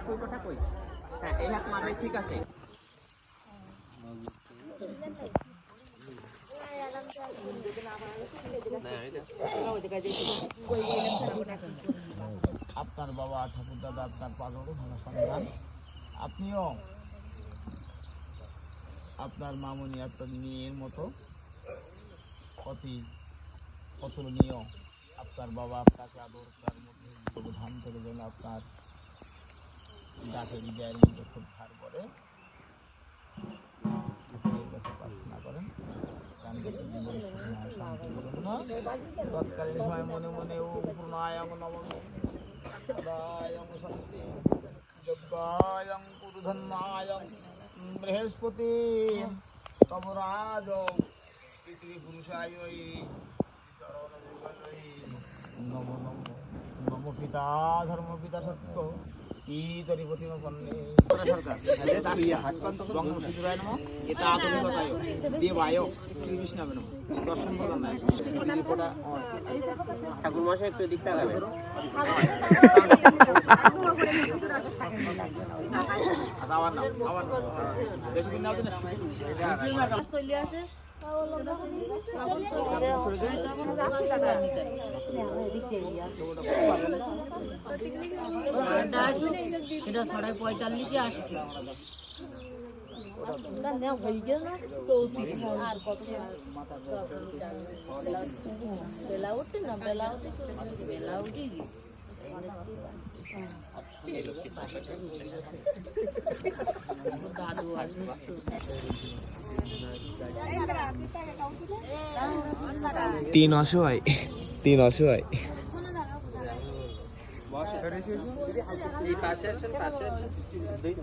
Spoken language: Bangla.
কৌটোটা কই? হ্যাঁ, এই হাত মারবে, ঠিক আছে। আপনার বাবা ঠাকুর দাদা আপনার পাগল ভালো সন্তান, আপনিও আপনার মামনি আপনার মেয়ের মতো অতুলনীয়। আপনার বাবা আপনাকে আদর তার মধ্যে ধান থেকে যেন আপনার ডাকে বিজয়ের মধ্যে শ্রদ্ধার করে প্রার্থনা করেন। তৎকালীন সময় মনে মনে ও প্রণায়াম নমঃ সদায়ং শান্তি যজ্ঞায়ং পুরুধন্যায়ং বৃহস্পতি তমরাজ পৃথিবী পুরুষায় নম নম নম পিতা ধর্ম পিতা সত্য ইতরি প্রতিমপন্নে সরকার এটা আধুনিকতায় দেবায় শ্রীকৃষ্ণাবে নমঃ দর্শন প্রদান ঠাকুর মশাই একটু দিকটা যাবে। আবার না বেশি দিন নাও চলে আসে এটা 45 আসছে আর কত বেলা উঠে না বেলা উঠে বেলা উঠে দাদু আসবে তিন অসহায় পাশে আসেন, পাশে আসেন। দুই